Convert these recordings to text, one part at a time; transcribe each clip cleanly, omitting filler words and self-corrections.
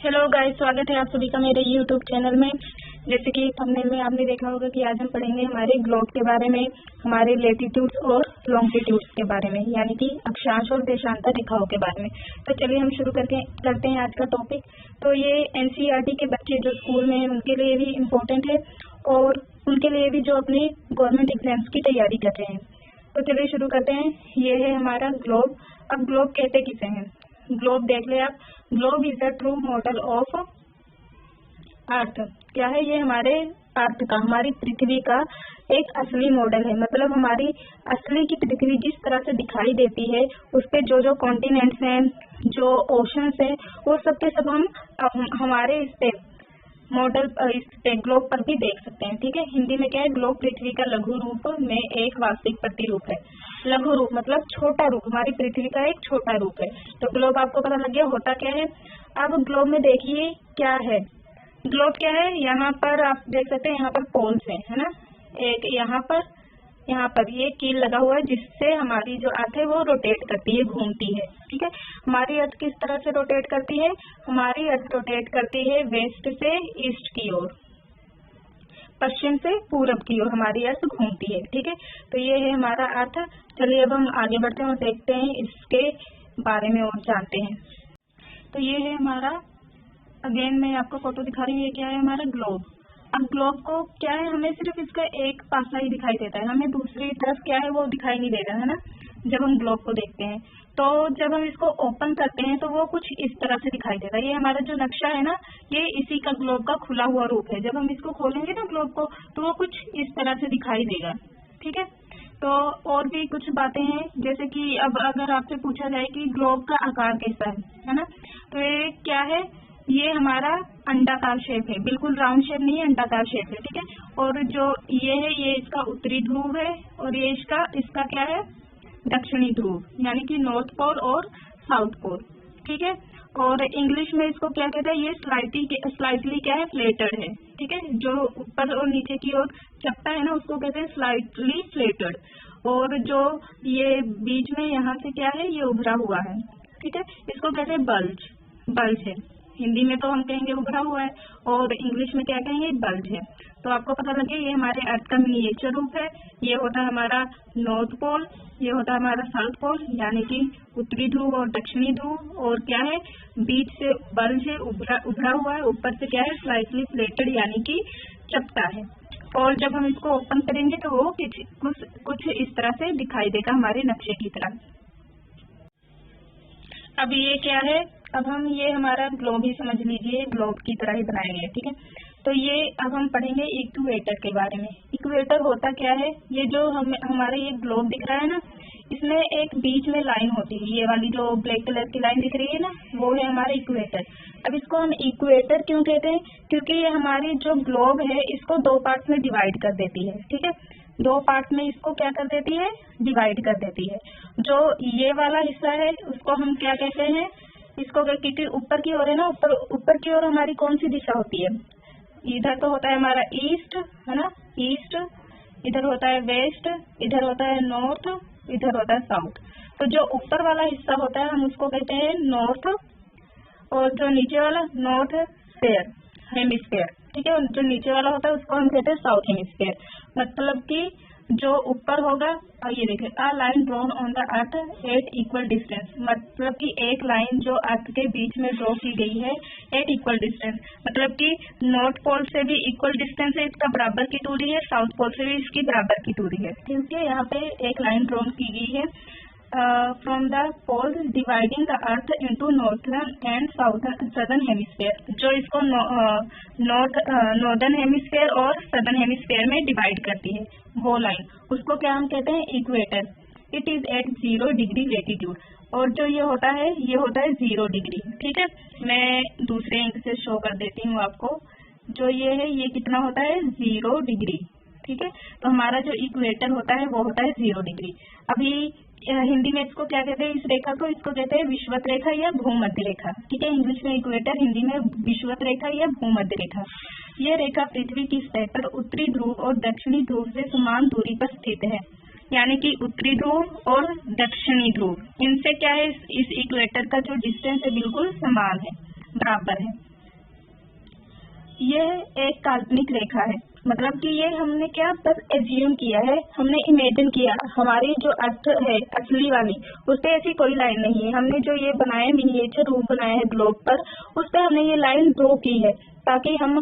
Hello guys, स्वागत है आप सभी का मेरे यूट्यूब चैनल में। जैसे कि थंबनेल में आपने देखा होगा कि आज हम पढ़ेंगे हमारे ग्लोब के बारे में, हमारे लेटीट्यूड्स और लॉन्गिट्यूड्स के बारे में, यानी कि अक्षांश और देशांतर रेखाओं के बारे में। तो चलिए हम शुरू करते हैं आज का टॉपिक। तो ये एनसीईआरटी के बच्चे जो स्कूल में हैं उनके लिए भी इम्पोर्टेंट है और उनके लिए भी जो अपनी गवर्नमेंट एग्जाम्स की तैयारी कर रहे हैं। तो चलिए शुरू करते हैं। ये है हमारा ग्लोब। अब ग्लोब कहते किसे हैं? ग्लोब देख ले आप। Globe is the true model of earth. क्या है ये? हमारे अर्थ का, हमारी पृथ्वी का एक असली मॉडल है। मतलब हमारी असली की पृथ्वी जिस तरह से दिखाई देती है, उस पे जो जो कॉन्टिनेंट्स हैं, जो ओशंस हैं, वो सब के सब हम हमारे इस पे मॉडल, इस पे ग्लोब पर भी देख सकते हैं। ठीक है। हिंदी में क्या है? ग्लोब पृथ्वी का लघु रूप में एक वास्तविक प्रतिरूप है। लघु रूप मतलब छोटा रूप, हमारी पृथ्वी का एक छोटा रूप है। तो ग्लोब आपको पता लग गया होता क्या है। अब ग्लोब में देखिए क्या है। ग्लोब क्या है? यहाँ पर आप देख सकते हैं, यहाँ पर पोल्स है ना। एक यहाँ पर ये कील लगा हुआ है जिससे हमारी जो अर्थ है वो रोटेट करती है, घूमती है। ठीक है। हमारी अर्थ किस तरह से रोटेट करती है? हमारी अर्थ रोटेट करती है वेस्ट से ईस्ट की ओर, पश्चिम से पूरब की ओर हमारी अर्थ घूमती है। ठीक है। तो ये है हमारा अर्थ। चलिए अब हम आगे बढ़ते हैं और देखते हैं इसके बारे में और जानते हैं। तो ये है हमारा, अगेन मैं आपको फोटो दिखा रही हूँ। ये क्या है? हमारा ग्लोब। अब ग्लोब को क्या है, हमें सिर्फ इसका एक पासा ही दिखाई देता है, हमें दूसरी तरफ क्या है वो दिखाई नहीं देता है ना, जब हम ग्लोब को देखते हैं। तो जब हम इसको ओपन करते हैं तो वो कुछ इस तरह से दिखाई देता है। ये हमारा जो नक्शा है ना, ये इसी का ग्लोब का खुला हुआ रूप है। जब हम इसको खोलेंगे ना ग्लोब को, तो वो कुछ इस तरह से दिखाई देगा। ठीक है। तो और भी कुछ बातें हैं, जैसे कि अब अगर आपसे पूछा जाए कि ग्लोब का आकार कैसा है ना, तो ये क्या है? ये हमारा अंडाकार शेप है, बिल्कुल राउंड शेप नहीं है, अंडाकार शेप है। ठीक है। और जो ये है, ये इसका उत्तरी ध्रुव है और ये इसका क्या है? दक्षिणी ध्रुव, यानी कि नॉर्थ पोल और साउथ पोल। ठीक है। और इंग्लिश में इसको क्या कहते हैं? ये स्लाइटली क्या है? फ्लेटेड है। ठीक है। जो ऊपर और नीचे की ओर चपटा है ना, उसको कहते हैं स्लाइटली फ्लेटेड। और जो ये बीच में यहाँ से क्या है? ये उभरा हुआ है। ठीक है। इसको कहते हैं बल्ज है। हिंदी में तो हम कहेंगे उभरा हुआ है और इंग्लिश में क्या कहेंगे? बल्ज है। तो आपको पता लगे ये हमारे अर्थ का मिनिएचर रूप है। ये होता है हमारा नॉर्थ पोल, ये होता है हमारा साउथ पोल, यानी कि उत्तरी ध्रुव और दक्षिणी ध्रुव। और क्या है? बीच से बल्ज है, उभरा हुआ है। ऊपर से क्या है? स्लाइटली फ्लेटेड, यानी कि चपटा है। और जब हम इसको ओपन करेंगे तो वो कुछ इस तरह से दिखाई देगा, हमारे नक्शे की तरह। अब ये क्या है? अब हम ये हमारा ग्लोब ही समझ लीजिए, ग्लोब की तरह ही बनाएंगे। ठीक है। तो ये अब हम पढ़ेंगे इक्वेटर के बारे में। इक्वेटर होता क्या है? ये जो हमारे ये ग्लोब दिख रहा है ना, इसमें एक बीच में लाइन होती है, ये वाली जो ब्लैक कलर की लाइन दिख रही है ना, वो है हमारा इक्वेटर। अब इसको हम इक्वेटर क्यों कहते हैं? क्योंकि ये हमारी जो ग्लोब है इसको दो पार्ट में डिवाइड कर देती है। ठीक है। दो पार्ट में इसको क्या कर देती है? डिवाइड कर देती है। जो ये वाला हिस्सा है उसको हम क्या कहते हैं? इसको क्योंकि ऊपर की ओर है ना, ऊपर की ओर हमारी कौन सी दिशा होती है? इधर तो होता है हमारा ईस्ट, है ना, ईस्ट। इधर होता है वेस्ट, इधर होता है नॉर्थ, इधर होता है साउथ। तो जो ऊपर वाला हिस्सा होता है हम उसको कहते हैं नॉर्थ, और जो नीचे वाला नॉर्थ हेमिस्फीयर। ठीक है। जो नीचे वाला होता है उसको हम कहते हैं साउथ हेमिस्फीयर। मतलब कि जो ऊपर होगा, और ये देखिए, a line drawn on the earth at equal distance, मतलब कि एक लाइन जो अर्थ के बीच में ड्रॉ की गई है एट इक्वल डिस्टेंस, मतलब कि नॉर्थ पोल से भी इक्वल डिस्टेंस है, इसका बराबर की दूरी है, साउथ पोल से भी इसकी बराबर की दूरी है। क्योंकि यहाँ पे एक लाइन ड्रॉ की गई है from the pole dividing the earth into northern and southern hemisphere, जो इसको नॉर्दर्न हेमिस्फीयर और सदर्न हेमिस्फीयर में डिवाइड करती है, वो लाइन, उसको क्या हम कहते हैं? Equator. It is at 0 degree latitude. और जो ये होता है 0 डिग्री। ठीक है। मैं दूसरे इंक से शो कर देती हूँ आपको। जो ये है ये कितना होता है? 0 डिग्री। ठीक है। तो हमारा जो इक्वेटर होता है वो होता है 0 डिग्री। अभी हिंदी में इसको क्या कहते हैं? इस रेखा को इसको कहते हैं विषुवत रेखा या भूमध्य रेखा। ठीक है। इंग्लिश में इक्वेटर, हिंदी में विषुवत रेखा या भूमध्य रेखा। ये रेखा पृथ्वी की सतह पर उत्तरी ध्रुव और दक्षिणी ध्रुव से समान दूरी पर स्थित है, यानी कि उत्तरी ध्रुव और दक्षिणी ध्रुव, इनसे क्या है? इस इक्वेटर का जो डिस्टेंस है बिल्कुल समान है, बराबर है। ये एक काल्पनिक रेखा है, मतलब कि ये हमने क्या बस एज्यूम किया है, हमने इमेजिन किया। हमारी जो अर्थ है असली वाली, उस पे ऐसी कोई लाइन नहीं है। हमने जो ये बनाया मिनिएचर रूप बनाया है ग्लोब पर, उस पे हमने ये लाइन ड्रॉ की है ताकि हम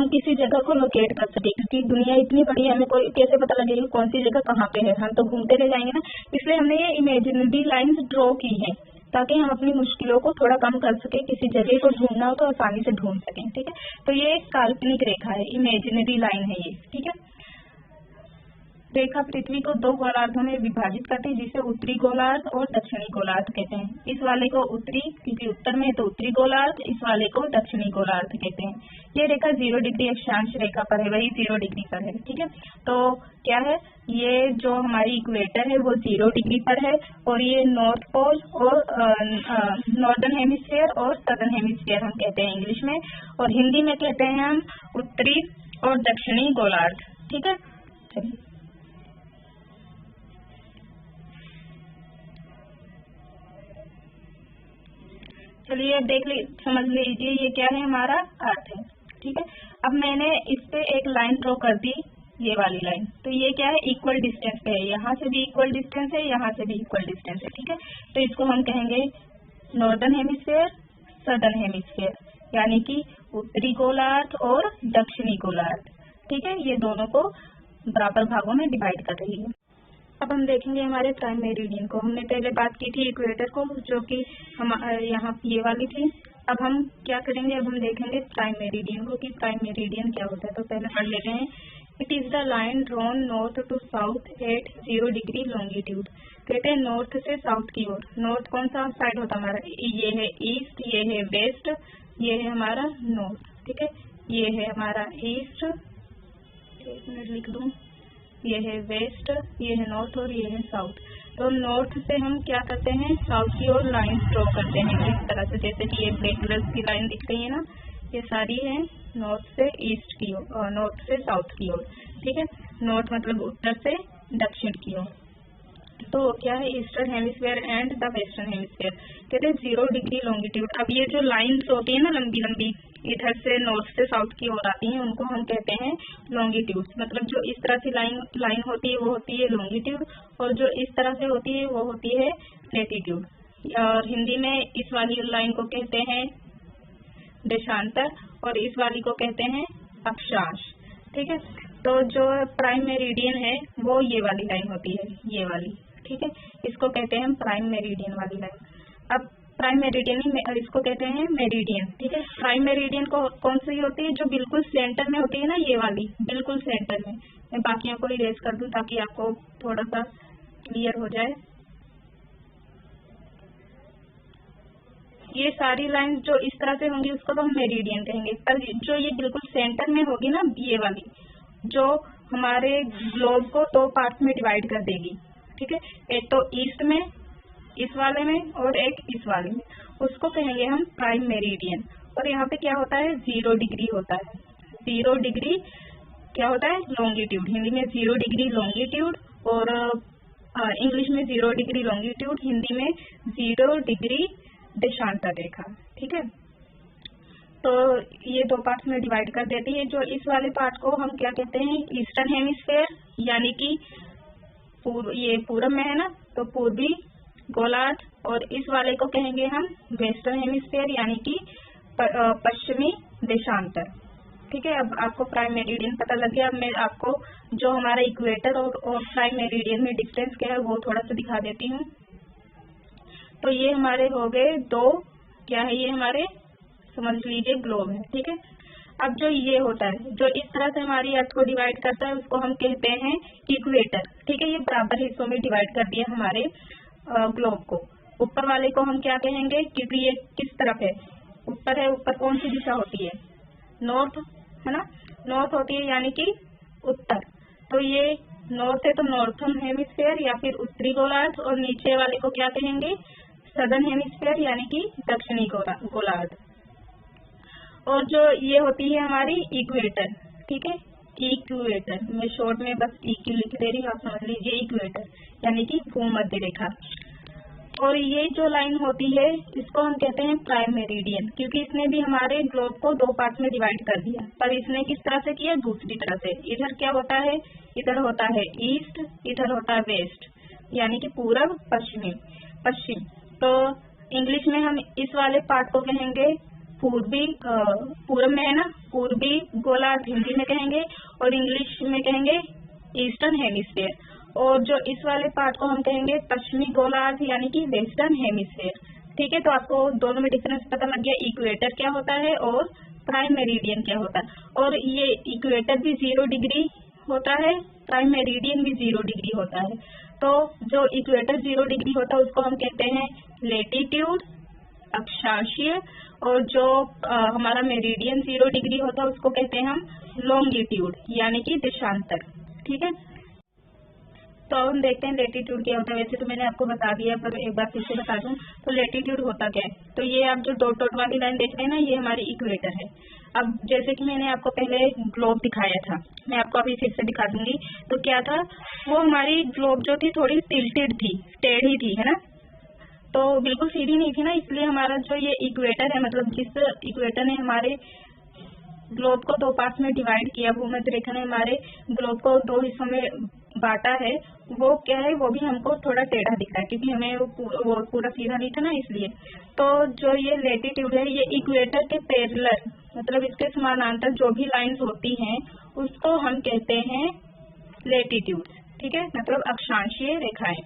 किसी जगह को लोकेट कर सके, क्योंकि दुनिया इतनी बड़ी है, हमें कोई कैसे पता लगेगा कौन सी जगह कहाँ पे है, हम तो घूमते रह जाएंगे ना। इसलिए हमने ये इमेजिनरी लाइंस ड्रॉ की है ताकि हम अपनी मुश्किलों को थोड़ा कम कर सके, किसी जगह को ढूंढना हो तो आसानी से ढूंढ सकें। ठीक है, तो ये एक काल्पनिक रेखा है, इमेजिनरी लाइन है ये। ठीक है, रेखा पृथ्वी को दो गोलार्धों में विभाजित करती है, जिसे उत्तरी गोलार्ध और दक्षिणी गोलार्ध कहते हैं। इस वाले को उत्तरी, क्योंकि उत्तर में है तो उत्तरी गोलार्ध, इस वाले को दक्षिणी गोलार्ध कहते हैं। ये रेखा 0 डिग्री अक्षांश रेखा पर है, वही 0 डिग्री पर है। ठीक है, तो क्या है, ये जो हमारी इक्वेटर है वो 0 डिग्री पर है, और ये नॉर्थ पोल और नॉर्दर्न हेमिस्फीयर और सदर्न हेमिस्फीयर हम कहते हैं इंग्लिश में, और हिंदी में कहते हैं हम उत्तरी और दक्षिणी गोलार्ध। ठीक है, चलिए चलिए समझ लीजिए ये क्या है, हमारा अर्थ है। ठीक है, अब मैंने इस पे एक लाइन ड्रॉ कर दी, ये वाली लाइन, तो ये क्या है, इक्वल डिस्टेंस पे है, यहाँ से भी इक्वल डिस्टेंस है, यहाँ से भी इक्वल डिस्टेंस है। ठीक है, तो इसको हम कहेंगे नॉर्दर्न हेमिस्फीयर, सदर्न हेमिस्फीयर, यानी कि उत्तरी गोलार्ध और दक्षिणी गोलार्ध। ठीक है, ये दोनों को बराबर भागों में डिवाइड कर रही है। अब हम देखेंगे हमारे प्राइम मेरिडियन को। हमने पहले बात की थी इक्वेटर को, जो कि हम यहाँ ये वाली थी। अब हम क्या करेंगे, अब हम देखेंगे प्राइम मेरिडियन को कि प्राइम मेरिडियन क्या होता है। तो पहले पढ़ लेते हैं, it is the line drawn north to south at 0 degree longitude. कहते हैं नॉर्थ से साउथ की ओर। नॉर्थ कौन सा साइड होता है हमारा, ये है ईस्ट, ये है वेस्ट, ये है हमारा नॉर्थ। ठीक है, ये है हमारा ईस्ट, एक मिनट लिख दूं, ये है वेस्ट, ये है नॉर्थ और ये है साउथ। तो नॉर्थ से हम क्या करते हैं, साउथ की ओर लाइन ड्रॉ करते हैं इस तरह से, जैसे कि ये ब्लैक कलर की लाइन दिख रही है ना, ये सारी है नॉर्थ से ईस्ट की ओर और नॉर्थ से साउथ की ओर। ठीक है, नॉर्थ मतलब उत्तर से दक्षिण की ओर। तो क्या है, eastern hemisphere and the western hemisphere. कहते हैं 0 डिग्री लॉन्गिट्यूड। अब ये जो लाइन्स होती है ना लंबी लंबी, इधर से नॉर्थ से साउथ की ओर आती हैं, उनको हम कहते हैं लॉन्गिट्यूड। मतलब जो इस तरह से लाइन होती है वो होती है लॉन्गिट्यूड, और जो इस तरह से होती है वो होती है लैटिट्यूड। और हिंदी में इस वाली लाइन को कहते हैं देशांतर और इस वाली को कहते हैं अक्षांश। ठीक है, तो जो प्राइम मेरिडियन है वो ये वाली लाइन होती है, ये वाली। ठीक है, इसको कहते हैं हम प्राइम मेरिडियन वाली लाइन। अब प्राइम मेरिडियन ही इसको कहते हैं मेरिडियन। ठीक है, प्राइम मेरिडियन को कौन सी होती है, जो बिल्कुल सेंटर में होती है ना, ये वाली बिल्कुल सेंटर में। मैं बाकियों को इरेज कर दूं ताकि आपको थोड़ा सा क्लियर हो जाए। ये सारी लाइन जो इस तरह से होंगी उसको तो हम मेरिडियन कहेंगे, पर जो ये बिल्कुल सेंटर में होगी ना, ये वाली जो हमारे ग्लोब को 2 पार्ट में डिवाइड कर देगी। ठीक है, एक तो ईस्ट में इस वाले में और एक इस वाले में, उसको कहेंगे हम प्राइम मेरिडियन। और यहाँ पे क्या होता है, 0 डिग्री होता है। 0 डिग्री क्या होता है, लॉन्गिट्यूड। हिंदी में 0 डिग्री लॉन्गिट्यूड और इंग्लिश में 0 डिग्री लॉन्गिट्यूड, हिंदी में 0 डिग्री देशांतर रेखा। ठीक है, तो ये 2 पार्ट्स में डिवाइड कर देती है। जो इस वाले पार्ट को हम क्या कहते हैं, ईस्टर्न हेमिस्फीयर, यानी कि ये पूरब में है ना, तो पूर्वी गोलार्ध, और इस वाले को कहेंगे हम वेस्टर्न हेमिस्फीयर, यानी कि पश्चिमी देशांतर। ठीक है, अब आपको प्राइम मेरिडियन पता लग गया। अब मैं आपको जो हमारा इक्वेटर और प्राइम मेरिडियन में डिफरेंस क्या है वो थोड़ा सा दिखा देती हूँ। तो ये हमारे हो गए 2, क्या है, ये हमारे समझ लीजिए ग्लोब है। ठीक है, अब जो ये होता है, जो इस तरह से हमारी अर्थ को डिवाइड करता है, उसको हम कहते हैं इक्वेटर। ठीक है, ये बराबर हिस्सों में डिवाइड कर दिया हमारे ग्लोब को। ऊपर वाले को हम क्या कहेंगे, क्योंकि ये किस तरफ है, ऊपर है, ऊपर कौन सी दिशा होती है, नॉर्थ है ना, नॉर्थ होती है, यानी कि उत्तर। तो ये नॉर्थ है तो नॉर्थर्न हेमिस्फीयर या फिर उत्तरी गोलार्ध, और नीचे वाले को क्या कहेंगे, सदर्न हेमिस्फीयर, यानी कि दक्षिणी गोलार्ध। और जो ये होती है हमारी इक्वेटर। ठीक है, इक्वेटर, मैं शॉर्ट में बस इक्यू लिख दे रही हूँ, आप समझ लीजिए इक्वेटर, यानी कि भूमध्य रेखा। और ये जो लाइन होती है इसको हम कहते हैं प्राइम मेरिडियन, क्योंकि इसने भी हमारे ग्लोब को दो पार्ट में डिवाइड कर दिया। पर इसने किस तरह से किया? दूसरी तरह से। इधर क्या होता है? इधर होता है ईस्ट, इधर होता है वेस्ट, यानी कि पूरब पश्चिम। तो इंग्लिश में हम इस वाले पार्ट को कहेंगे पूर्वी, पूरब में है ना, पूर्वी गोलार्ध हिंदी में कहेंगे, और इंग्लिश में कहेंगे ईस्टर्न हेमिस्फीयर। और जो इस वाले पार्ट को हम कहेंगे पश्चिमी गोलार्ध, यानी कि वेस्टर्न हेमिस्फीयर। ठीक है, तो आपको दोनों में डिफरेंस पता लग गया, इक्वेटर क्या होता है और प्राइम मेरिडियन क्या होता है। और ये इक्वेटर भी 0 डिग्री होता है, प्राइम मेरिडियन भी 0 डिग्री होता है। तो जो इक्वेटर 0 डिग्री होता है उसको हम कहते हैं लेटीट्यूड, अक्षांशीय, और जो हमारा मेरिडियन 0 डिग्री होता है उसको कहते हैं हम लॉन्गिट्यूड, यानी कि देशांतर। ठीक है, तो हम देखते हैं लेटीट्यूड क्या होता है। वैसे तो मैंने आपको बता दिया, पर एक बार फिर से बता दूं तो लेटीट्यूड होता क्या है। तो ये आप जो डॉट डॉट वाली लाइन देख रहे हैं ना, ये हमारी इक्वेटर है। अब जैसे कि मैंने आपको पहले ग्लोब दिखाया था, मैं आपको अभी फिर से दिखा दूंगी। तो क्या था, वो हमारी ग्लोब जो थी थोड़ी टिल्टेड थी, टेढ़ी थी, है ना, तो बिल्कुल सीधी नहीं थी ना, इसलिए हमारा जो ये इक्वेटर है, मतलब जिस इक्वेटर ने हमारे ग्लोब को दो पार्ट में डिवाइड किया, भूमध्य रेखा ने हमारे ग्लोब को दो हिस्सों में बांटा है, वो क्या है, वो भी हमको थोड़ा टेढ़ा दिख रहा है, क्योंकि हमें वो पूरा सीधा नहीं था ना, इसलिए। तो जो ये लेटीट्यूड है, ये इक्वेटर के पैरेलल, मतलब इसके समानांतर जो भी लाइंस होती हैं उसको हम कहते हैं लेटीट्यूड। ठीक है, मतलब अक्षांशीय रेखाएं।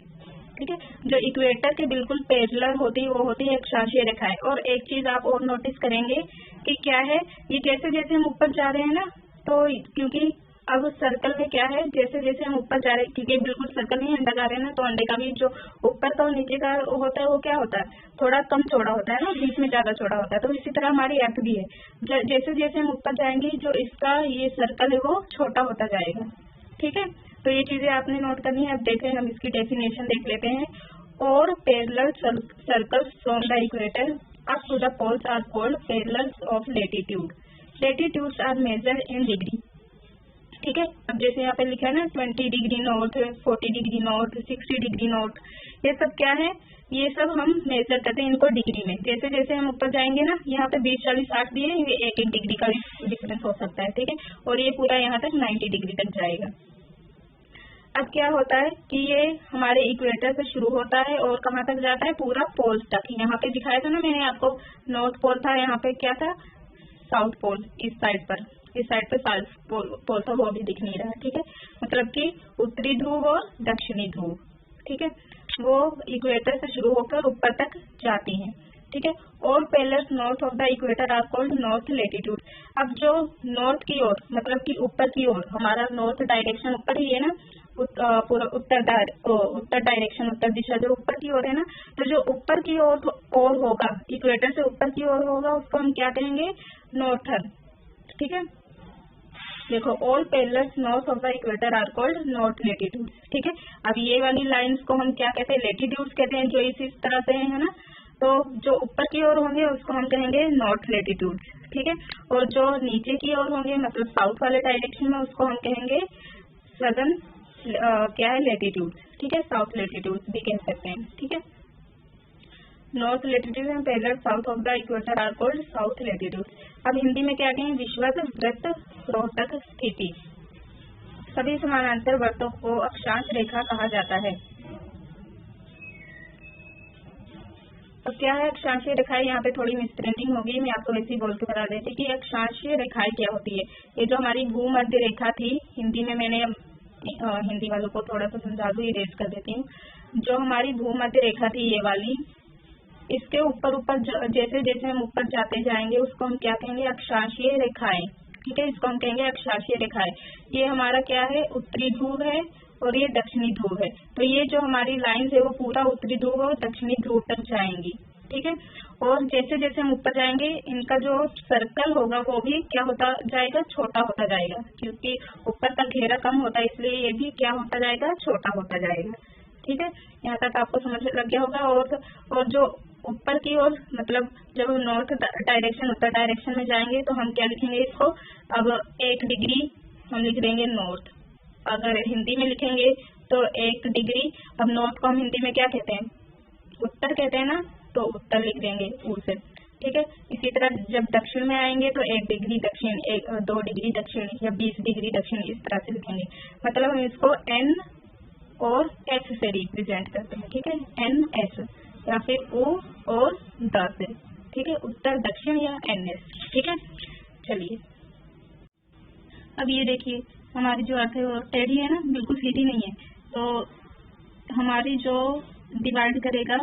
ठीक है, जो इक्वेटर के बिल्कुल पैरेलल होती है वो होती है अक्षांशीय रेखाएं। और एक चीज आप और नोटिस करेंगे कि क्या है, ये जैसे जैसे हम ऊपर जा रहे हैं ना, तो क्योंकि अब सर्कल में क्या है, जैसे जैसे हम ऊपर जा रहे हैं, क्योंकि बिल्कुल सर्कल में अंडा जा रहे हैं ना, तो अंडे का भी जो ऊपर का और नीचे का होता है वो क्या होता है, थोड़ा कम चौड़ा होता है ना, बीच में ज्यादा चौड़ा होता है। तो इसी तरह हमारी अर्थ भी है, जैसे जैसे हम ऊपर जाएंगे जो इसका ये सर्कल है वो छोटा होता जाएगा। ठीक है, तो ये चीजें आपने नोट करनी है। अब देखें, हम इसकी डेफिनेशन देख लेते हैं। और parallel circles from the equator up to the poles are called parallels of latitude. Latitudes are measured in degree. ठीक है, अब जैसे यहाँ पे लिखा है ना 20 degree north, 40 degree north, 60 degree north, ये सब क्या है, ये सब हम मेजर करते हैं इनको डिग्री में। जैसे जैसे हम ऊपर जाएंगे ना, यहाँ पे 20, 40, 60 दिए, ये 1-1 डिग्री का डिफरेंस हो सकता है। ठीक है, और ये पूरा यहाँ तक 90 डिग्री तक जाएगा। अब क्या होता है कि ये हमारे इक्वेटर से शुरू होता है और कहाँ तक जाता है, पूरा पोल तक। यहाँ पे दिखाया था ना मैंने आपको, नॉर्थ पोल था, यहाँ पे क्या था, साउथ पोल। इस साइड पे साउथ पोल था, वो भी दिख नहीं रहा। ठीक है, मतलब कि उत्तरी ध्रुव और दक्षिणी ध्रुव, ठीक है, वो इक्वेटर से शुरू होकर ऊपर तक जाती हैं। ठीक है, और parallels north of the equator are called north latitude. अब जो नॉर्थ की ओर, मतलब कि ऊपर की ओर, हमारा नॉर्थ डायरेक्शन ऊपर ही है ना, पूरा उत्तर डायरेक्शन, उत्तर दिशा जो ऊपर की ओर है ना, तो जो ऊपर की ओर होगा, इक्वेटर से ऊपर की ओर होगा, उसको हम क्या कहेंगे, नॉर्थर्न। ठीक है, देखो, all parallels north of the equator are called north latitude. ठीक है, अब ये वाली लाइंस को हम क्या कहते हैं, लेटीट्यूड्स कहते हैं, जो इस तरह से है ना, तो जो ऊपर की ओर होंगे उसको हम कहेंगे नॉर्थ लेटीट्यूड। ठीक है, और जो नीचे की ओर होंगे, मतलब साउथ वाले डायरेक्शन में, उसको हम कहेंगे सदर्न क्या है, लेटीट्यूड। ठीक है, साउथ लेटीट्यूड भी कह सकते हैं। ठीक है, north latitude and parallel south of the equator are called south latitude. अब हिंदी में क्या कहें, विषुवत वृत्त रोहतक स्थिति। सभी समानांतर वृत्तों को अक्षांश रेखा कहा जाता है। तो क्या है अक्षांशीय रेखाएं, यहाँ पे थोड़ी मिसप्रिंटिंग होगी, मैं आपको वैसे ही बोल के बता देती कि अक्षांशीय रेखाएं क्या होती है। ये जो हमारी भूमध्य रेखा थी, हिंदी में मैंने हिंदी वालों को थोड़ा सा समझा दूं, इरेज कर देती हूँ। जो हमारी भूमध्य रेखा थी ये वाली, इसके ऊपर जैसे जैसे हम ऊपर जाते जाएंगे उसको हम क्या कहेंगे, अक्षांशीय रेखाएं। ठीक है, इसको हम कहेंगे अक्षांशीय रेखाएं। ये हमारा क्या है, उत्तरी ध्रुव है और ये दक्षिणी ध्रुव है। तो ये जो हमारी लाइंस है वो पूरा उत्तरी ध्रुव और दक्षिणी ध्रुव तक जाएंगी। ठीक है, और जैसे जैसे हम ऊपर जाएंगे इनका जो सर्कल होगा वो भी क्या होता जाएगा, छोटा होता जाएगा, क्योंकि ऊपर का घेरा कम होता है, इसलिए ये भी क्या होता जाएगा, छोटा होता जाएगा। ठीक है, यहाँ तक आपको समझ लग गया होगा। और जो ऊपर की ओर, मतलब जब हम नॉर्थ डायरेक्शन, उत्तर डायरेक्शन में जाएंगे तो हम क्या लिखेंगे इसको, अब 1 डिग्री हम लिख देंगे नॉर्थ। अगर हिंदी में लिखेंगे तो 1 डिग्री, अब नॉर्थ को हम हिंदी में क्या कहते हैं, उत्तर कहते हैं ना, तो उत्तर लिख देंगे ऊ से, ठीक है। इसी तरह जब दक्षिण में आएंगे तो 1 डिग्री दक्षिण, 2 डिग्री दक्षिण या 20 डिग्री दक्षिण, इस तरह से लिखेंगे। मतलब हम इसको N और S से रिप्रेजेंट करते हैं, ठीक है, NS या फिर O और द से, ठीक है, उत्तर दक्षिण या NS, ठीक है। चलिए अब ये देखिए हमारी जो अर्थ है वो टेढ़ी है ना, बिल्कुल सीधी नहीं है, तो हमारी जो डिवाइड करेगा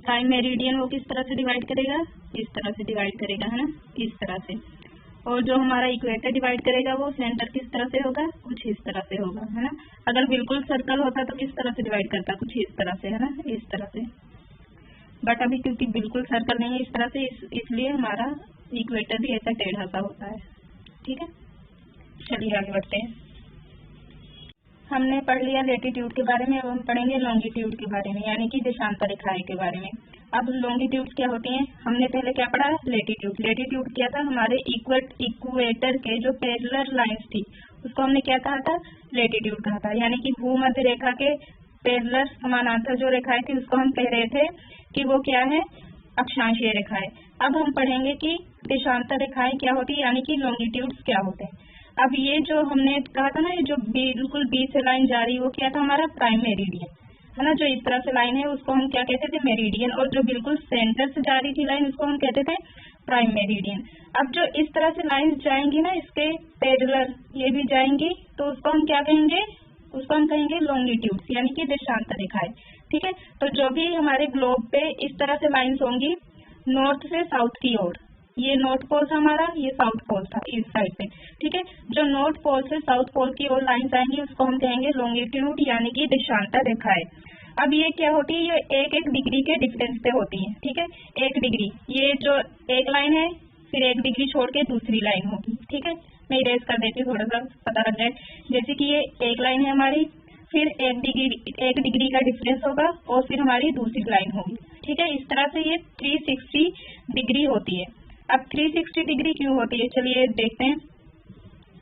प्राइम मेरिडियन वो किस तरह से डिवाइड करेगा, इस तरह से डिवाइड करेगा, है ना, इस तरह से। और जो हमारा इक्वेटर डिवाइड करेगा वो सेंटर किस तरह से होगा, कुछ इस तरह से होगा, है ना। अगर बिल्कुल सर्कल होता तो किस तरह से डिवाइड करता, कुछ इस तरह से, है ना, इस तरह से। बट अभी क्योंकि बिल्कुल सर्कल नहीं है इस तरह से, इसलिए हमारा इक्वेटर भी ऐसा टेढ़ा सा होता है, ठीक है। चलिए आगे बढ़ते हैं। हमने पढ़ लिया लेटीट्यूड के बारे में, अब हम पढ़ेंगे लॉन्गिट्यूड के बारे में, यानी कि देशांतर रेखाएं के बारे में। अब लॉन्गिट्यूड क्या होती हैं, हमने पहले क्या पढ़ा, लेटीट्यूड। लेटीट्यूड क्या था, हमारे इक्वेटर के जो पैरेलल लाइंस थी उसको हमने क्या कहा था, लेटीट्यूड कहा था। यानी कि भूमध्य रेखा के पैरेलल समानांतर जो रेखाएं थी उसको हम कह रहे थे कि वो क्या है, अक्षांशीय रेखाएं। अब हम पढ़ेंगे कि देशांतर रेखाएं क्या होती है, यानी कि लॉन्गिट्यूड्स क्या होते हैं। अब ये जो हमने कहा था ना, ये जो बिल्कुल बीच से लाइन जा रही है वो क्या था, हमारा प्राइम मेरिडियन, है ना। जो इस तरह से लाइन है उसको हम क्या कहते थे, मेरिडियन। और जो बिल्कुल सेंटर से जा रही थी लाइन उसको हम कहते थे प्राइम मेरिडियन। अब जो इस तरह से लाइन जाएंगी ना, इसके पैरेलल ये भी जाएंगी, तो उसको हम क्या कहेंगे, उसको हम कहेंगे लॉन्गिट्यूड, यानी कि देशांतर रेखाएं, ठीक है। तो जो भी हमारे ग्लोब पे इस तरह से लाइन्स होंगी नॉर्थ से साउथ की ओर, ये नॉर्थ पोल था हमारा, ये साउथ पोल था इस साइड पे, ठीक है। जो नॉर्थ पोल से साउथ पोल की ओर लाइन्स आएंगी उसको हम कहेंगे लॉन्गिट्यूड, यानी कि देशांतर रेखाएं। अब ये क्या होती है, ये 1-1 डिग्री के डिफरेंस पे होती है, ठीक है, 1 डिग्री। ये जो एक लाइन है फिर 1 डिग्री छोड़ के दूसरी लाइन होगी, ठीक है। मैं इरेज कर देती हूँ, थोड़ा सा पता लग जाए। जैसे कि ये एक लाइन है हमारी, फिर 1 डिग्री का डिफरेंस होगा और फिर हमारी दूसरी लाइन होगी, ठीक है। इस तरह से ये 360 डिग्री होती है। अब 360 डिग्री क्यों होती है, चलिए देखते हैं।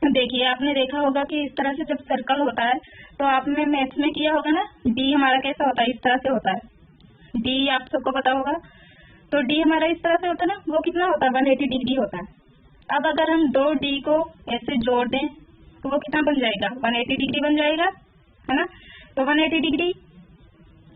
देखिए आपने देखा होगा कि इस तरह से जब सर्कल होता है तो आपने मैथ्स में किया होगा ना, डी हमारा कैसा होता है, इस तरह से होता है, डी आप सबको पता होगा। तो डी हमारा इस तरह से होता है ना, वो कितना होता है, 180 डिग्री होता है। अब अगर हम 2 डी को ऐसे जोड़ दें तो वो कितना बन जाएगा, 180 डिग्री बन जाएगा, है ना। तो 180 डिग्री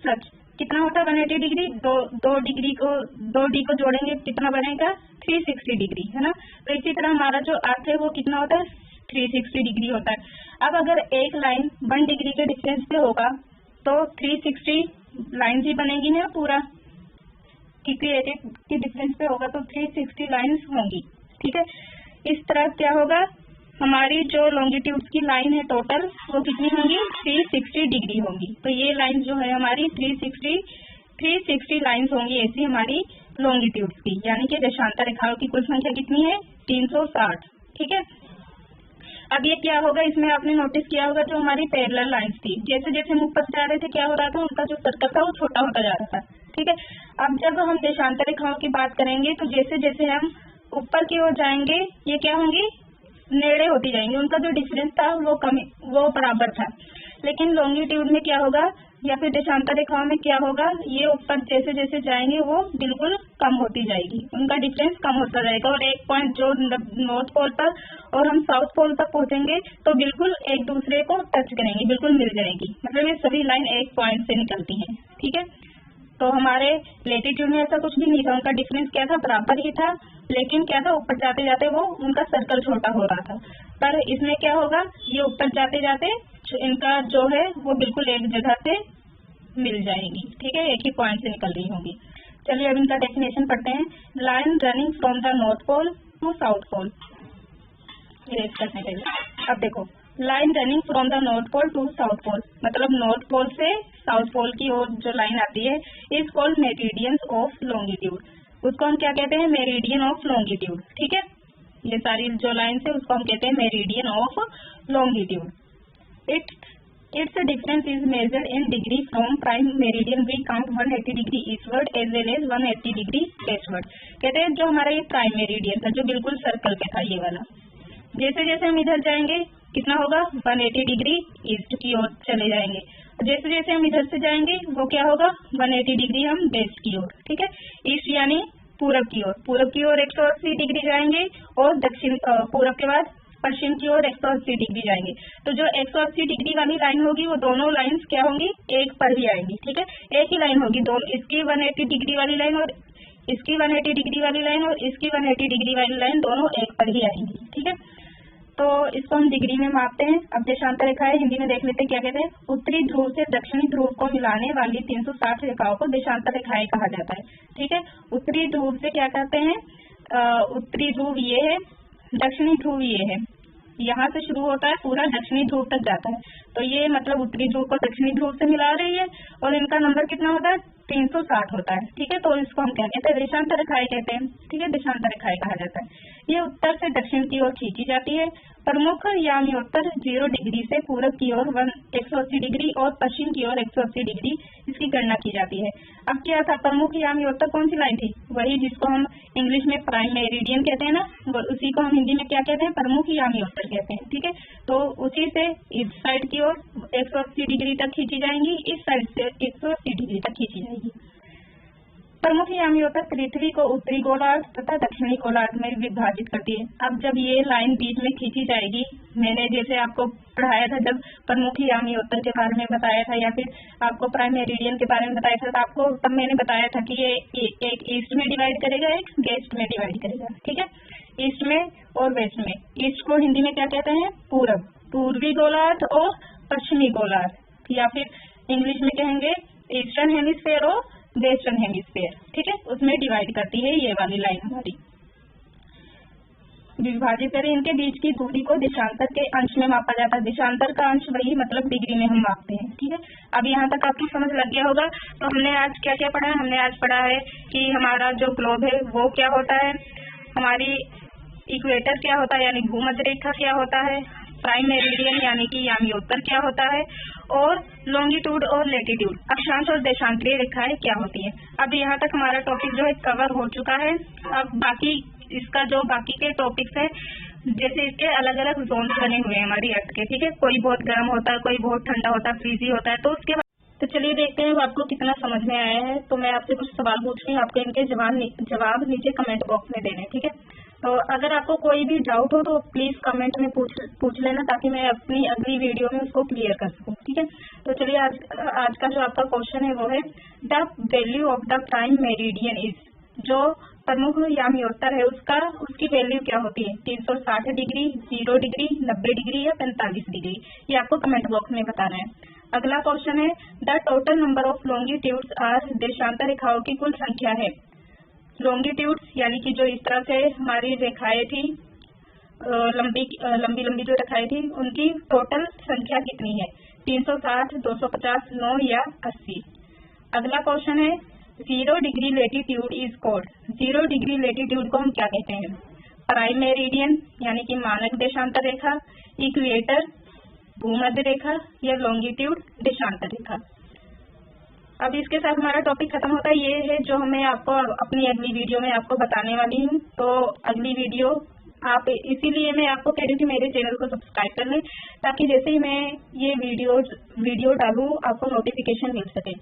सच कितना होता है, 180 डिग्री, 2 डी को जोड़ेंगे कितना बनेगा, 360 डिग्री, है ना। तो इसी तरह हमारा जो अर्थ है वो कितना होता है, 360 डिग्री होता है। अब अगर एक लाइन 1 डिग्री के डिफरेंस पे होगा तो 360 लाइन ही बनेगी ना पूरा, क्योंकि एक के डिफरेंस पे होगा तो 360 लाइन्स होंगी, ठीक है। इस तरह क्या होगा, हमारी जो लॉन्गिट्यूड की लाइन है टोटल वो कितनी होंगी, 360 डिग्री होंगी। तो ये लाइन जो है हमारी 360 लाइन्स होंगी ऐसी हमारी लॉन्गिट्यूड की, यानी कि देशांतर रेखाओं की कुल संख्या कितनी है, 360, ठीक है। अब ये क्या होगा, इसमें आपने नोटिस किया होगा जो हमारी पैरेलल लाइंस थी, जैसे जैसे हम ऊपर जा रहे थे क्या हो रहा था, उनका जो सर्कल था वो छोटा होता जा रहा था, ठीक है। अब जब हम देशांतर रेखाओं की बात करेंगे तो जैसे जैसे हम ऊपर की ओर जाएंगे ये क्या होंगी, नेड़े होती जाएंगी, उनका जो डिफरेंस था वो बराबर था। लेकिन लॉन्गिट्यूड में क्या होगा या फिर देशांतर रेखाओं में क्या होगा, ये ऊपर जैसे जैसे जाएंगे वो बिल्कुल कम होती जाएगी, उनका डिफरेंस कम होता जाएगा। और एक पॉइंट जो नॉर्थ पोल पर और हम साउथ पोल तक पहुंचेंगे तो बिल्कुल एक दूसरे को टच करेंगे, बिल्कुल मिल जाएगी। मतलब ये सभी लाइन एक पॉइंट से निकलती हैं, ठीक है। तो हमारे लेटीट्यूड में ऐसा कुछ भी नहीं था, उनका डिफरेंस क्या था, बराबर ही था, लेकिन क्या था, ऊपर जाते जाते वो उनका सर्कल छोटा हो रहा था। पर इसमें क्या होगा, ये ऊपर जाते जाते इनका जो है वो बिल्कुल एक जगह से मिल जाएगी, ठीक है, एक ही पॉइंट से निकल रही होंगी। चलिए अब इनका डेफिनेशन पढ़ते हैं। Line running from the north pole to south pole, erase करने के लिए। अब देखो, line running from the north pole to south pole, मतलब नॉर्थ पोल से साउथ पोल की ओर जो लाइन आती है is called meridians of longitude. उसको हम क्या कहते हैं, मेरिडियन ऑफ लॉन्गिट्यूड, ठीक है। ये सारी जो लाइन है उसको हम कहते हैं meridian of longitude. Its difference is measured in degree from prime meridian. We count 180 degree eastward as well as 180 degree westward. कहते हैं जो हमारा ये प्राइम मेरिडियन था जो बिल्कुल सर्कल पे था, ये वाला, जैसे जैसे हम इधर जाएंगे कितना होगा, 180 डिग्री ईस्ट की ओर चले जाएंगे। जैसे जैसे हम इधर से जाएंगे वो क्या होगा, 180 डिग्री हम वेस्ट की ओर, ठीक है, ईस्ट यानी पूरब की ओर, पूरब की ओर 180 डिग्री जाएंगे और दक्षिण पूरब के बाद पश्चिम की ओर 180 डिग्री जाएंगे। तो जो 180 डिग्री वाली लाइन होगी वो दोनों लाइंस क्या होंगी, एक पर ही आएंगी, ठीक है, एक ही लाइन होगी, दोनों, इसकी 180 डिग्री वाली लाइन और इसकी 180 डिग्री वाली लाइन और इसकी 180 डिग्री वाली लाइन दोनों एक पर ही आएंगी, ठीक है। तो इसको हम डिग्री में मापते हैं। अब देशांतर रेखाएं हिंदी में देख लेते हैं क्या कहते हैं। उत्तरी ध्रुव से दक्षिणी ध्रुव को मिलाने वाली 360 रेखाओं को देशांतर रेखाएं कहा जाता है, ठीक है। उत्तरी ध्रुव से क्या कहते हैं, उत्तरी ध्रुव ये है, दक्षिणी ध्रुव ये है, यहाँ से शुरू होता है पूरा दक्षिणी ध्रुव तक जाता है, तो ये मतलब उत्तरी ध्रुव को दक्षिणी ध्रुव से मिला रही है और इनका नंबर कितना होता है, 360 होता है, ठीक है। तो इसको हम क्या कहते हैं, देशांतर रेखाएं कहते हैं, ठीक है, देशांतर रेखाएं कहा जाता है। ये उत्तर से दक्षिण की ओर खींची जाती है। प्रमुख याम्योत्तर 0 डिग्री से पूरब की ओर 180 डिग्री और पश्चिम की ओर 180 डिग्री इसकी गणना की जाती है। अब क्या था, प्रमुख याम्योत्तर कौन सी लाइन थी, वही जिसको हम इंग्लिश में प्राइम मेरिडियन कहते हैं ना, उसी को हम हिंदी में क्या कहते हैं, प्रमुख याम्योत्तर कहते हैं, ठीक है। तो उसी से इस साइड की ओर 180 डिग्री तक खींची जाएंगी, इस साइड से 180 डिग्री तक खींची जाएगी। प्रमुख याम्योत्तर पृथ्वी को उत्तरी गोलार्ध तथा दक्षिणी गोलार्ध में विभाजित करती है। अब जब ये लाइन बीच में खींची जाएगी, मैंने जैसे आपको पढ़ाया था जब प्रमुख याम्योत्तर के बारे में बताया था या फिर आपको प्राइम मेरिडियन के बारे में बताया था, तो आपको तब मैंने बताया था कि ये एक ईस्ट में डिवाइड करेगा, एक वेस्ट में डिवाइड करेगा, ठीक है, ईस्ट में और वेस्ट में। ईस्ट को हिंदी में क्या कहते हैं, पूरब, पूर्वी गोलार्ध और पश्चिमी गोलार्ध, या फिर इंग्लिश में कहेंगे ईस्टर्न हेमिस्फेयर और वेस्टर्न हेमिस्फेयर, ठीक है, उसमें डिवाइड करती है ये वाली लाइन हमारी। विभाजित करें, इनके बीच की दूरी को देशांतर के अंश में मापा जाता है। देशांतर का अंश वही मतलब डिग्री में हम मापते हैं, ठीक है। अब यहाँ तक आपको समझ लग गया होगा। तो हमने आज क्या क्या पढ़ा है, हमने आज पढ़ा है कि हमारा जो ग्लोब है वो क्या होता है, हमारी इक्वेटर क्या होता है यानी भूमध्य रेखा क्या होता है, प्राइम मेरिडियन यानी कि याम्योत्तर क्या होता है, और लॉन्गिट्यूड और लेटीट्यूड अक्षांश और देशांतरीय रेखाएं क्या होती है। अब यहाँ तक हमारा टॉपिक जो है कवर हो चुका है। अब बाकी इसका जो बाकी के टॉपिक्स है, जैसे इसके अलग अलग जोन बने हुए हैं हमारी अर्थ के, ठीक है, कोई बहुत गर्म होता है, कोई बहुत ठंडा होता है, फ्रीजी होता है, तो उसके तो चलिए देखते हैं आपको कितना समझ में आया है। तो मैं आपसे कुछ सवाल पूछ रही हूँ, आपको इनके जवाब नीचे कमेंट बॉक्स में देने, ठीक है। तो अगर आपको कोई भी डाउट हो तो प्लीज कमेंट में पूछ लेना, ताकि मैं अपनी अगली वीडियो में उसको क्लियर कर सकूं, ठीक है। तो चलिए आज का जो आपका क्वेश्चन है वो है, the value of the prime meridian is, जो प्रमुख याम्योत्तर है उसकी वैल्यू क्या होती है, 360 डिग्री, 0 डिग्री, 90 डिग्री या 45 डिग्री, ये आपको कमेंट बॉक्स में बताना है। अगला क्वेश्चन है, the total number of longitudes are, देशांतर रेखाओं की कुल संख्या है। लॉन्गिट्यूड्स यानी कि जो इस तरह से हमारी रेखाएं थी, लंबी जो रेखाएं थी, उनकी टोटल संख्या कितनी है, 360, 250, 9 या 80। अगला क्वेश्चन है, 0 degree latitude is called, 0 degree latitude को हम क्या कहते हैं, प्राइम मेरिडियन यानी कि मानक देशांतर रेखा, इक्वेटर भूमध्य रेखा या लॉन्गिट्यूड देशांतर रेखा। अब इसके साथ हमारा टॉपिक खत्म होता है। ये है जो मैं आपको अपनी अगली वीडियो में आपको बताने वाली हूँ। तो अगली वीडियो आप, इसीलिए मैं आपको कह रही थी मेरे चैनल को सब्सक्राइब कर लें, ताकि जैसे ही मैं ये वीडियो डालूँ आपको नोटिफिकेशन मिल सके।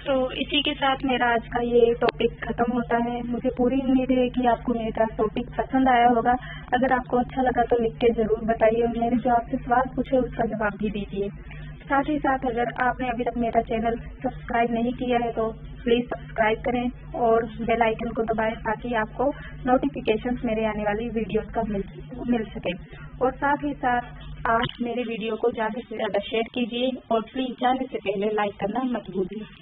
तो इसी के साथ मेरा आज का ये टॉपिक खत्म होता है। मुझे पूरी उम्मीद है कि आपको मेरा टॉपिक पसंद आया होगा। अगर आपको अच्छा लगा तो लिख के जरूर बताइए और मेरे जो आपसे सवाल पूछे उसका जवाब भी दीजिए। साथ ही साथ अगर आपने अभी तक मेरा चैनल सब्सक्राइब नहीं किया है तो प्लीज सब्सक्राइब करें और बेल आइकन को दबाएं, ताकि आपको नोटिफिकेशंस मेरे आने वाली वीडियोस का मिल सके। और साथ ही साथ आप मेरे वीडियो को ज़्यादा से ज़्यादा शेयर कीजिए और प्लीज जाने से पहले लाइक करना मत भूलिए।